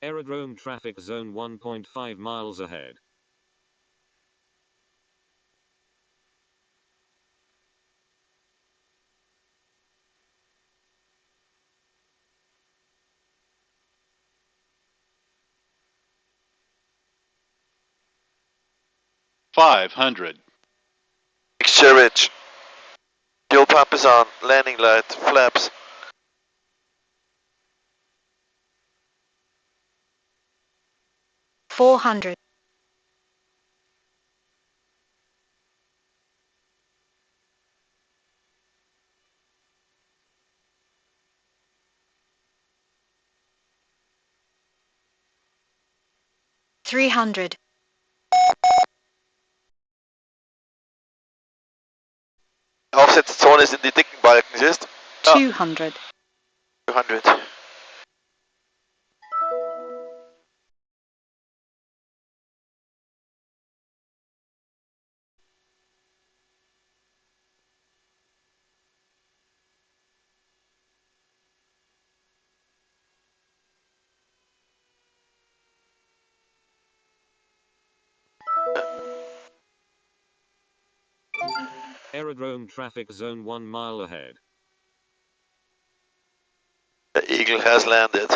Aerodrome traffic zone 1.5 miles ahead. $500. Mixture rich. Fuel pump is on. Landing light. Flaps. $400. $300. Aufsetzzone ist in die dicken Balken, siehst? $200. 200. Aerodrome traffic zone 1 mile ahead. The Eagle has landed.